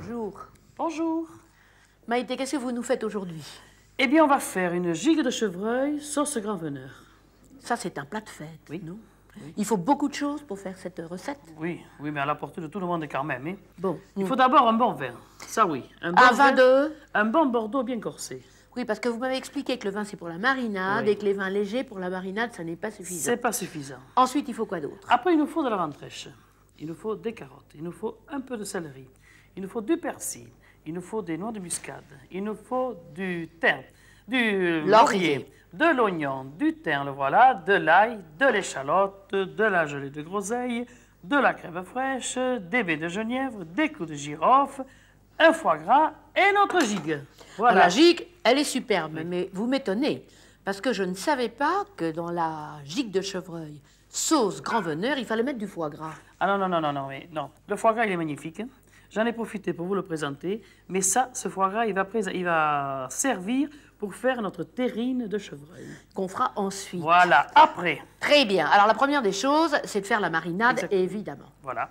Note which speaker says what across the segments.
Speaker 1: Bonjour.
Speaker 2: Bonjour.
Speaker 1: Maïté, qu'est-ce que vous nous faites aujourd'hui?
Speaker 2: Eh bien, on va faire une gigue de chevreuil sauce grand veneur.
Speaker 1: Ça, c'est un plat de fête,
Speaker 2: Oui.
Speaker 1: non?
Speaker 2: Oui.
Speaker 1: Il faut beaucoup de choses pour faire cette recette.
Speaker 2: Oui, mais à la portée de tout le monde quand même. Hein.
Speaker 1: Bon.
Speaker 2: Il faut d'abord un bon vin. Ça, oui. Un
Speaker 1: vin de...
Speaker 2: Un bon Bordeaux bien corsé.
Speaker 1: Oui, parce que vous m'avez expliqué que le vin, c'est pour la marinade,
Speaker 2: Oui.
Speaker 1: et que les vins légers, pour la marinade, ça n'est pas suffisant.
Speaker 2: C'est pas suffisant.
Speaker 1: Ensuite, il faut quoi d'autre?
Speaker 2: Après, il nous faut de la ventrèche. Il nous faut des carottes. Il nous faut un peu de céleri. Il nous faut du persil. Il nous faut des noix de muscade. Il nous faut du thym, du laurier, de l'oignon, du thym, le voilà, de l'ail, de l'échalote, de la gelée de groseille, de la crème fraîche, des baies de genièvre, des clous de girofle, un foie gras et notre gigue. Voilà.
Speaker 1: La gigue, elle est superbe, mais vous m'étonnez, parce que je ne savais pas que dans la gigue de chevreuil, sauce grand veneur, il fallait mettre du foie gras.
Speaker 2: Ah non. Le foie gras, il est magnifique. J'en ai profité pour vous le présenter. Mais ça, ce foie gras, il va servir pour faire notre terrine de chevreuil.
Speaker 1: Qu'on fera ensuite.
Speaker 2: Voilà, après.
Speaker 1: Très bien. Alors, la première des choses, c'est de faire la marinade,
Speaker 2: Exactement.
Speaker 1: évidemment.
Speaker 2: Voilà.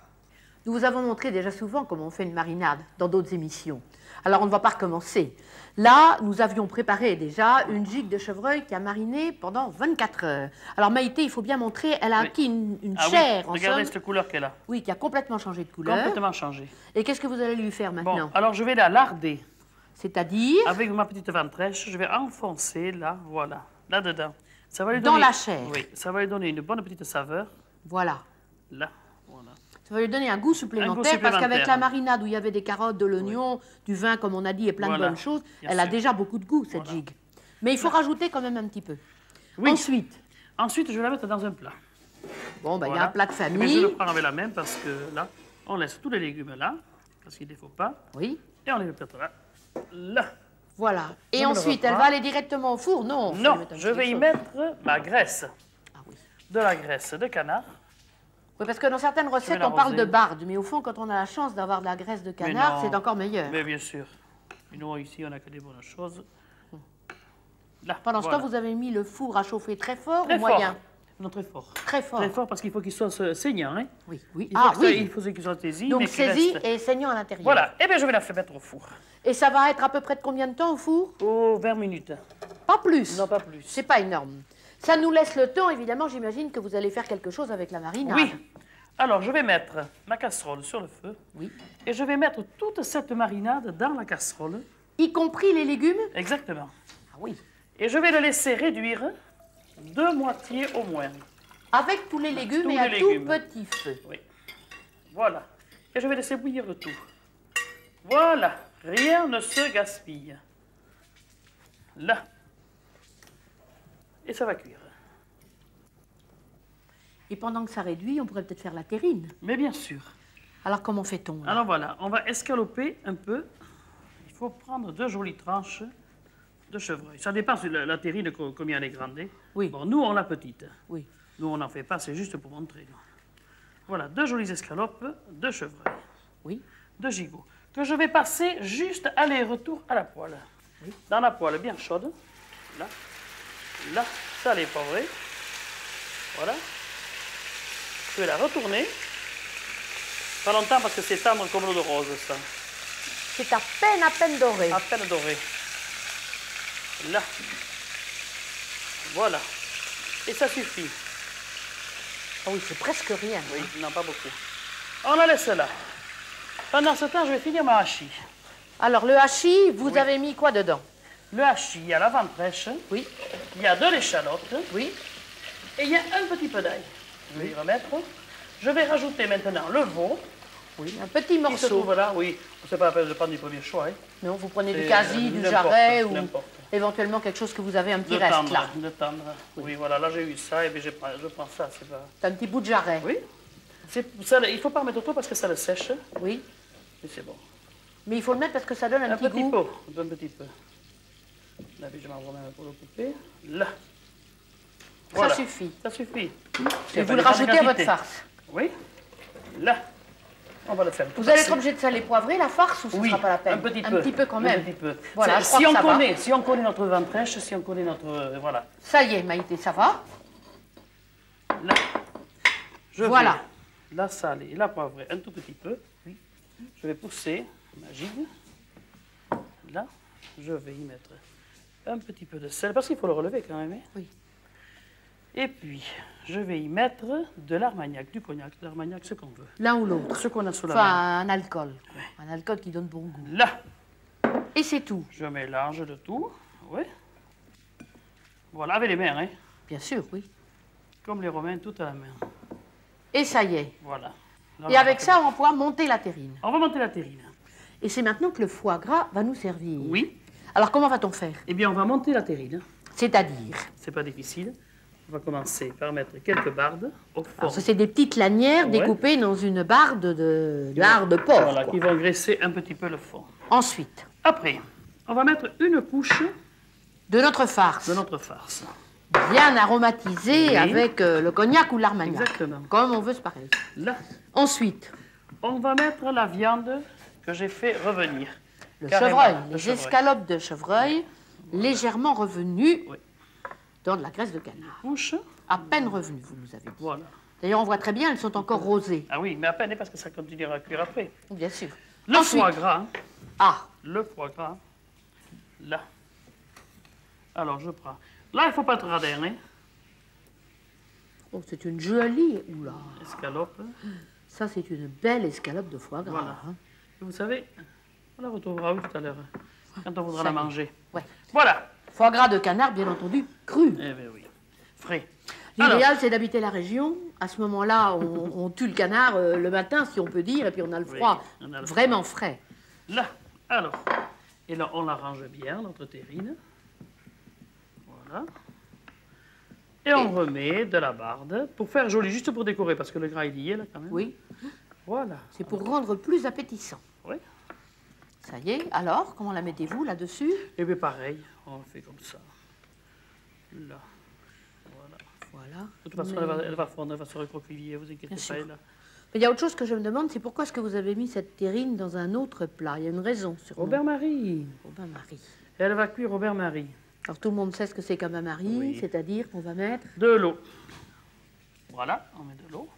Speaker 1: Nous vous avons montré déjà souvent comment on fait une marinade dans d'autres émissions. Alors, on ne va pas recommencer. Là, nous avions préparé déjà une gigue de chevreuil qui a mariné pendant 24 heures. Alors, Maïté, il faut bien montrer, elle a acquis une chair, en
Speaker 2: regardez
Speaker 1: somme.
Speaker 2: cette couleur qu'elle a.
Speaker 1: Oui, qui a complètement changé de couleur.
Speaker 2: Complètement changé.
Speaker 1: Et qu'est-ce que vous allez lui faire maintenant?
Speaker 2: Bon, alors je vais la larder.
Speaker 1: C'est-à-dire?
Speaker 2: Avec ma petite ventrèche, je vais enfoncer là, voilà, là-dedans. Ça va lui
Speaker 1: Dans
Speaker 2: donner,
Speaker 1: la chair.
Speaker 2: Oui, ça va lui donner une bonne petite saveur.
Speaker 1: Voilà.
Speaker 2: Là, voilà.
Speaker 1: Ça va lui donner un goût supplémentaire, parce qu'avec la marinade où il y avait des carottes, de l'oignon, du vin, comme on a dit, et plein de bonnes choses, elle a déjà beaucoup de goût, cette gigue. Mais il faut rajouter quand même un petit peu.
Speaker 2: Oui.
Speaker 1: Ensuite,
Speaker 2: je vais la mettre dans un plat.
Speaker 1: Bon, ben, il y a un plat de famille.
Speaker 2: Mais je le prends avec la main parce que là, on laisse tous les légumes là, parce qu'il ne faut pas.
Speaker 1: Oui.
Speaker 2: Et on les met peut-être là. Là.
Speaker 1: Voilà. Et ensuite, elle va aller directement au four? Non.
Speaker 2: Non, je vais y mettre ma graisse.
Speaker 1: Ah oui.
Speaker 2: De la graisse de canard.
Speaker 1: Oui, parce que dans certaines recettes, on parle de barde. Mais au fond, quand on a la chance d'avoir de la graisse de canard, c'est encore meilleur.
Speaker 2: Mais bien sûr. Nous, ici, on n'a que des bonnes choses. Là,
Speaker 1: pendant ce temps, vous avez mis le four à chauffer très fort
Speaker 2: très
Speaker 1: ou moyen?
Speaker 2: Non, très fort.
Speaker 1: Très fort.
Speaker 2: Très fort parce qu'il faut qu'il soit saignant. Hein?
Speaker 1: Oui, oui.
Speaker 2: Il faut qu'il soit saisi.
Speaker 1: Donc saisi et saignant à l'intérieur.
Speaker 2: Voilà. Eh bien, je vais la faire mettre au four.
Speaker 1: Et ça va être à peu près de combien de temps au four?
Speaker 2: Oh, 20 minutes.
Speaker 1: Pas plus?
Speaker 2: Non, pas plus.
Speaker 1: C'est pas énorme. Ça nous laisse le temps, évidemment, j'imagine que vous allez faire quelque chose avec la marinade.
Speaker 2: Oui. Alors, je vais mettre ma casserole sur le feu.
Speaker 1: Oui.
Speaker 2: Et je vais mettre toute cette marinade dans la casserole.
Speaker 1: Y compris les légumes?
Speaker 2: Exactement.
Speaker 1: Ah oui.
Speaker 2: Et je vais le laisser réduire de moitié au moins.
Speaker 1: Avec tous les légumes et à tout petit feu.
Speaker 2: Oui. Voilà. Et je vais laisser bouillir le tout. Voilà. Rien ne se gaspille. Là. Et ça va cuire.
Speaker 1: Et pendant que ça réduit, on pourrait peut-être faire la terrine.
Speaker 2: Mais bien sûr.
Speaker 1: Alors comment fait-on?
Speaker 2: Alors voilà, on va escaloper un peu. Il faut prendre 2 jolies tranches de chevreuil. Ça dépend de la terrine combien elle est grande.
Speaker 1: Oui.
Speaker 2: Bon, nous, on l'a petite.
Speaker 1: Oui.
Speaker 2: Nous, on n'en fait pas, c'est juste pour montrer. Voilà, 2 jolies escalopes de chevreuil.
Speaker 1: Oui.
Speaker 2: De gigot. Que je vais passer juste aller-retour à la poêle.
Speaker 1: Oui.
Speaker 2: Dans la poêle bien chaude. Là. Là, ça l'est poivré. Voilà. Je vais la retourner. Pas longtemps parce que c'est tendre comme l'eau de rose, ça.
Speaker 1: C'est à peine doré.
Speaker 2: À peine doré. Là. Voilà. Et ça suffit.
Speaker 1: Ah oui, c'est presque rien.
Speaker 2: Oui, non, pas beaucoup. On la laisse là. Pendant ce temps, je vais finir ma hachis.
Speaker 1: Alors, le hachis, vous avez mis quoi dedans?
Speaker 2: Le hachis, il y a la ventrèche.
Speaker 1: Oui.
Speaker 2: Il y a de l'échalote.
Speaker 1: Oui.
Speaker 2: Et il y a un petit peu d'ail. Je vais y remettre. Je vais rajouter maintenant le veau.
Speaker 1: Oui, un petit morceau.
Speaker 2: Voilà, oui. C'est pas la peine de prendre du premier choix. Hein.
Speaker 1: Non, vous prenez du quasi, du jarret ou éventuellement quelque chose que vous avez un petit reste là.
Speaker 2: De tendre. Oui, voilà, là j'ai eu ça et bien je prends ça.
Speaker 1: C'est un petit bout de jarret.
Speaker 2: Oui. Ça, il ne faut pas mettre trop parce que ça le sèche.
Speaker 1: Oui.
Speaker 2: Mais c'est bon.
Speaker 1: Mais il faut le mettre parce que ça donne un petit goût.
Speaker 2: Un petit peu. Là, je m'en remets pour le couper. Là. Voilà.
Speaker 1: Ça suffit.
Speaker 2: Ça suffit.
Speaker 1: Et vous le rajoutez à votre farce.
Speaker 2: Oui. Là. On va le faire.
Speaker 1: Vous allez être obligé de saler poivrer la farce ou ce ne sera pas la peine?
Speaker 2: Un petit peu.
Speaker 1: Un petit peu quand même.
Speaker 2: Un petit peu.
Speaker 1: Voilà,
Speaker 2: si on connaît notre ventrèche, si on connaît notre... voilà.
Speaker 1: Ça y est, Maïté, ça va?
Speaker 2: Là.
Speaker 1: Voilà.
Speaker 2: La saler et la poivrer un tout petit peu. Oui. Je vais pousser ma ma gigue. Là, je vais y mettre un petit peu de sel, parce qu'il faut le relever quand même. Hein.
Speaker 1: Oui.
Speaker 2: Et puis, je vais y mettre de l'armagnac, du cognac, de l'armagnac, ce qu'on veut.
Speaker 1: L'un ou l'autre.
Speaker 2: Ce qu'on a sous la
Speaker 1: Enfin,
Speaker 2: main.
Speaker 1: un alcool. Un alcool qui donne bon goût.
Speaker 2: Là,
Speaker 1: Et c'est tout.
Speaker 2: je mélange le tout. Oui. Voilà, avec les mains, hein.
Speaker 1: Bien sûr, oui.
Speaker 2: Comme les Romains, tout à la main.
Speaker 1: Et ça y est.
Speaker 2: Voilà. Là,
Speaker 1: Et avec ça, on va pouvoir monter la terrine.
Speaker 2: on va monter la terrine.
Speaker 1: Et c'est maintenant que le foie gras va nous servir.
Speaker 2: Oui.
Speaker 1: Alors, comment va-t-on faire?
Speaker 2: Eh bien, on va monter la terrine.
Speaker 1: C'est-à-dire?
Speaker 2: C'est pas difficile. On va commencer par mettre quelques bardes au fond.
Speaker 1: Alors, ça, c'est des petites lanières
Speaker 2: Ouais.
Speaker 1: découpées dans une barde de lard de porc.
Speaker 2: Voilà,
Speaker 1: quoi.
Speaker 2: qui vont graisser un petit peu le fond.
Speaker 1: Ensuite,
Speaker 2: Après, on va mettre une couche
Speaker 1: de notre farce,
Speaker 2: de notre farce.
Speaker 1: bien aromatisée
Speaker 2: Oui.
Speaker 1: avec le cognac ou l'armagnac.
Speaker 2: Exactement.
Speaker 1: Comme on veut, c'est pareil.
Speaker 2: Là,
Speaker 1: Ensuite,
Speaker 2: on va mettre la viande que j'ai fait revenir.
Speaker 1: le
Speaker 2: Carrément,
Speaker 1: chevreuil,
Speaker 2: le
Speaker 1: les
Speaker 2: chevreuil.
Speaker 1: escalopes de chevreuil, légèrement revenues
Speaker 2: Oui.
Speaker 1: dans de la graisse de canard.
Speaker 2: Couche,
Speaker 1: À peine revenues, vous nous avez dit.
Speaker 2: voilà.
Speaker 1: D'ailleurs, on voit très bien, elles sont encore rosées.
Speaker 2: Ah oui, mais à peine parce que ça continuera à cuire après.
Speaker 1: Bien sûr.
Speaker 2: Le
Speaker 1: Ensuite.
Speaker 2: foie gras,
Speaker 1: Ah,
Speaker 2: le foie gras, là. Alors, je prends. Là, il ne faut pas être radin, hein.
Speaker 1: oh, c'est une jolie. Oula,
Speaker 2: Escalope.
Speaker 1: ça, c'est une belle escalope de foie gras.
Speaker 2: Voilà.
Speaker 1: hein.
Speaker 2: Et vous savez, on la retrouvera où tout à l'heure, quand on voudra
Speaker 1: Ça
Speaker 2: la
Speaker 1: y est.
Speaker 2: manger.
Speaker 1: Ouais.
Speaker 2: Voilà.
Speaker 1: Foie gras de canard, bien entendu, cru.
Speaker 2: Eh bien oui, frais.
Speaker 1: L'idéal, c'est d'habiter la région. À ce moment-là, on tue le canard le matin, si on peut dire, et puis on a le
Speaker 2: Oui,
Speaker 1: froid
Speaker 2: on a le
Speaker 1: vraiment frais.
Speaker 2: Là, alors, et là, on l'arrange bien, notre terrine. Voilà. Et on remet de la barde pour faire joli, juste pour décorer, parce que le gras, il y est là quand même.
Speaker 1: Oui,
Speaker 2: Voilà.
Speaker 1: c'est pour rendre plus appétissant.
Speaker 2: Oui.
Speaker 1: Ça y est, alors, comment la mettez-vous là-dessus?
Speaker 2: Et bien pareil, on le fait comme ça. Là. Voilà.
Speaker 1: Voilà.
Speaker 2: De toute façon, elle va fondre, elle va se recroqueviller, vous inquiétez
Speaker 1: Bien
Speaker 2: pas.
Speaker 1: sûr.
Speaker 2: elle, là.
Speaker 1: Mais il y a autre chose que je me demande, c'est pourquoi est-ce que vous avez mis cette terrine dans un autre plat? Il y a une raison, sûrement.
Speaker 2: Robert-Marie.
Speaker 1: Au bain-marie.
Speaker 2: Elle va cuire au bain-marie.
Speaker 1: Alors, tout le monde sait ce que c'est qu'un bain-marie,
Speaker 2: Oui.
Speaker 1: c'est-à-dire qu'on va mettre...
Speaker 2: De l'eau. Voilà, on met de l'eau.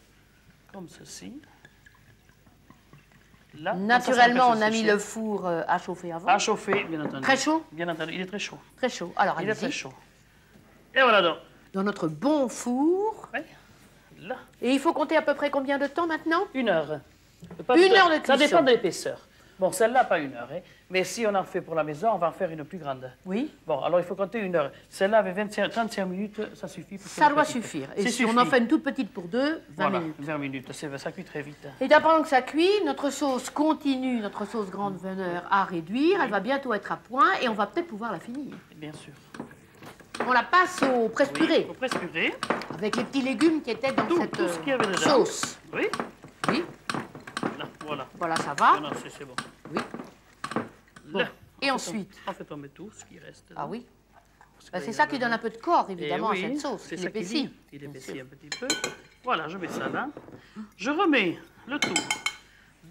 Speaker 2: Comme ceci. Là,
Speaker 1: Naturellement,
Speaker 2: comme ça,
Speaker 1: on a mis le
Speaker 2: sécher.
Speaker 1: four à chauffer avant.
Speaker 2: À chauffer, bien entendu.
Speaker 1: Très chaud?
Speaker 2: Bien entendu, il est très chaud.
Speaker 1: Très chaud. Alors,
Speaker 2: Il est très
Speaker 1: allez-y.
Speaker 2: chaud. Et voilà donc.
Speaker 1: Dans notre bon four.
Speaker 2: Ouais. Là,
Speaker 1: Et il faut compter à peu près combien de temps maintenant?
Speaker 2: 1 heure.
Speaker 1: Une heure de
Speaker 2: Ça
Speaker 1: cuisson.
Speaker 2: dépend de l'épaisseur. Bon, celle-là, pas 1 heure. Hein. Mais si on en fait pour la maison, on va en faire une plus grande.
Speaker 1: Oui.
Speaker 2: Bon, alors il faut compter 1 heure. Celle-là, avec 35 minutes, ça suffit. pour
Speaker 1: Ça
Speaker 2: faire une
Speaker 1: doit
Speaker 2: petite.
Speaker 1: suffire. Et
Speaker 2: Ça
Speaker 1: si on en
Speaker 2: suffit.
Speaker 1: fait une toute petite pour deux, 20
Speaker 2: Voilà,
Speaker 1: minutes.
Speaker 2: 20 minutes. Ça cuit très vite.
Speaker 1: Et pendant que ça cuit, notre sauce continue, notre sauce grande veneur à réduire. Elle va bientôt être à point et on va peut-être pouvoir la finir.
Speaker 2: Bien sûr.
Speaker 1: On la passe au presse
Speaker 2: Oui,
Speaker 1: purée
Speaker 2: faut presse purée.
Speaker 1: avec les petits légumes qui étaient dans
Speaker 2: Tout
Speaker 1: cette
Speaker 2: ce qu'il y avait dedans.
Speaker 1: sauce.
Speaker 2: Oui.
Speaker 1: Oui,
Speaker 2: Là, voilà.
Speaker 1: voilà, ça va.
Speaker 2: Non, c'est bon.
Speaker 1: Oui. Bon.
Speaker 2: Là,
Speaker 1: Et
Speaker 2: on fait
Speaker 1: ensuite?
Speaker 2: On fait tomber tout ce qui reste.
Speaker 1: Ah oui.
Speaker 2: Parce
Speaker 1: Ben,
Speaker 2: que
Speaker 1: c'est
Speaker 2: il y
Speaker 1: ça
Speaker 2: a
Speaker 1: qui
Speaker 2: le-
Speaker 1: donne un peu de corps,
Speaker 2: Eh
Speaker 1: évidemment,
Speaker 2: oui,
Speaker 1: à cette sauce.
Speaker 2: c'est
Speaker 1: Il
Speaker 2: ça qui
Speaker 1: épaissit.
Speaker 2: dit. Il
Speaker 1: Bien
Speaker 2: épaissit
Speaker 1: sûr.
Speaker 2: un petit peu. Voilà, je mets ça là. Je remets le tout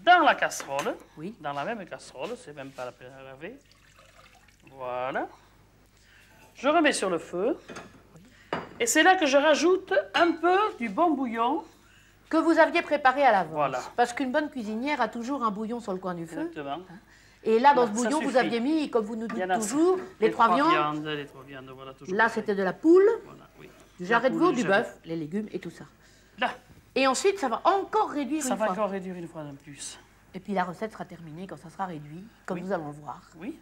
Speaker 2: dans la casserole.
Speaker 1: Oui.
Speaker 2: Dans la même casserole, c'est même pas la peine à laver. Voilà. Je remets sur le feu. Et c'est là que je rajoute un peu du bon bouillon.
Speaker 1: Que vous aviez préparé à l'avance.
Speaker 2: Voilà.
Speaker 1: Parce qu'une bonne cuisinière a toujours un bouillon sur le coin du feu.
Speaker 2: Exactement.
Speaker 1: Et là, dans
Speaker 2: Là,
Speaker 1: ce
Speaker 2: ça
Speaker 1: bouillon, vous
Speaker 2: suffit.
Speaker 1: aviez mis, comme vous nous
Speaker 2: Il y
Speaker 1: dites
Speaker 2: en a
Speaker 1: toujours, les trois viandes.
Speaker 2: Les trois viandes, voilà, toujours.
Speaker 1: Là, c'était de la poule,
Speaker 2: Voilà, oui.
Speaker 1: du jarret de
Speaker 2: La poule,
Speaker 1: veau, du
Speaker 2: jarret.
Speaker 1: bœuf, les légumes et tout ça.
Speaker 2: Là,
Speaker 1: Et ensuite, ça va encore réduire
Speaker 2: ça
Speaker 1: une
Speaker 2: va
Speaker 1: fois.
Speaker 2: encore réduire une fois de plus.
Speaker 1: Et puis la recette sera terminée quand ça sera réduit, comme
Speaker 2: Oui.
Speaker 1: nous allons voir.
Speaker 2: Oui.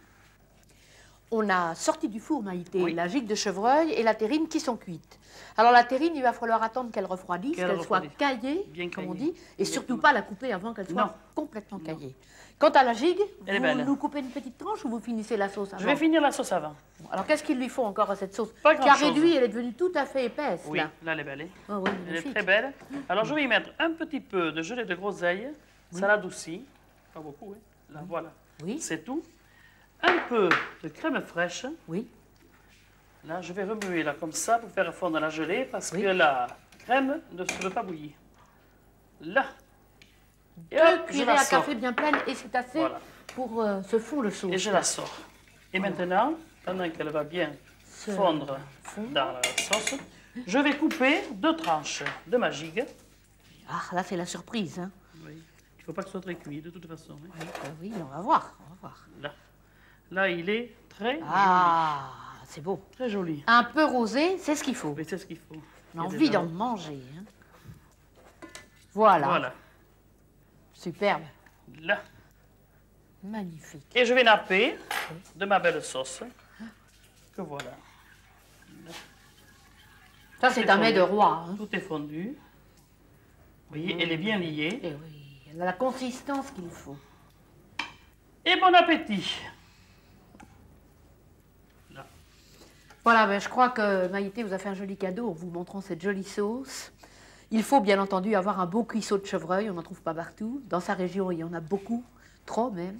Speaker 1: On a sorti du four, Maïté,
Speaker 2: Oui.
Speaker 1: la gigue de chevreuil et la terrine qui sont cuites. Alors la terrine, il va falloir attendre qu'elle refroidisse,
Speaker 2: Qu'elle
Speaker 1: qu'elle soit
Speaker 2: refroidisse.
Speaker 1: caillée,
Speaker 2: Bien
Speaker 1: comme on
Speaker 2: caillée.
Speaker 1: dit, et surtout
Speaker 2: Exactement.
Speaker 1: pas la couper avant qu'elle soit
Speaker 2: Non.
Speaker 1: complètement caillée. Quant à la gigue,
Speaker 2: Elle est
Speaker 1: vous
Speaker 2: belle.
Speaker 1: nous coupez une petite tranche ou vous finissez la sauce avant?
Speaker 2: Je vais finir la sauce avant.
Speaker 1: Alors qu'est-ce qu'il lui faut encore à cette sauce
Speaker 2: Pas
Speaker 1: qui a
Speaker 2: grand-chose.
Speaker 1: réduit, elle est devenue tout à fait épaisse
Speaker 2: Oui,
Speaker 1: là.
Speaker 2: là, elle est belle. Hein.
Speaker 1: Oh, oui,
Speaker 2: Elle est
Speaker 1: magnifique.
Speaker 2: très belle. Alors, je vais y mettre un petit peu de gelée de groseille. Ça l'adoucit. Pas beaucoup, hein. Là, voilà.
Speaker 1: Oui,
Speaker 2: C'est tout. Un peu de crème fraîche.
Speaker 1: oui.
Speaker 2: Là, je vais remuer là comme ça pour faire fondre la gelée parce
Speaker 1: Oui.
Speaker 2: que la crème ne se veut pas bouillir. Là. Et
Speaker 1: Deux
Speaker 2: hop, je
Speaker 1: cuillerées
Speaker 2: la
Speaker 1: à
Speaker 2: sors.
Speaker 1: café bien pleines et c'est assez
Speaker 2: Voilà.
Speaker 1: pour ce fond de sauce.
Speaker 2: Et je la sors. Et maintenant, pendant qu'elle va bien fondre dans la sauce, je vais couper 2 tranches de ma gigue.
Speaker 1: Ah, là c'est la surprise. Hein.
Speaker 2: Oui. ne faut pas que ce soit très cuit, de toute façon. Hein.
Speaker 1: Oui, oui, on va voir, on va voir.
Speaker 2: Là, il est très
Speaker 1: Ah, c'est beau.
Speaker 2: très joli.
Speaker 1: Un peu rosé, c'est ce qu'il faut.
Speaker 2: Mais c'est ce qu'il faut.
Speaker 1: On a envie d'en manger. Hein. Voilà.
Speaker 2: Voilà.
Speaker 1: Superbe.
Speaker 2: Là.
Speaker 1: Magnifique.
Speaker 2: Et je vais napper de ma belle sauce. Que voilà.
Speaker 1: Ça, c'est un mets de roi. Hein.
Speaker 2: Tout est fondu. Vous voyez, elle est bien liée.
Speaker 1: Et oui, elle a la consistance qu'il faut.
Speaker 2: Et bon appétit. Là.
Speaker 1: Voilà, ben, je crois que Maïté vous a fait un joli cadeau en vous montrant cette jolie sauce. Il faut bien entendu avoir un beau cuisseau de chevreuil, on n'en trouve pas partout. Dans sa région, il y en a beaucoup, trop même.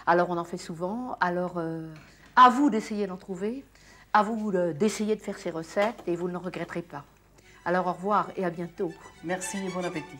Speaker 1: Alors on en fait souvent. Alors à vous d'essayer d'en trouver, à vous d'essayer de faire ces recettes et vous ne le regretterez pas. Alors au revoir et à bientôt.
Speaker 2: Merci et bon appétit.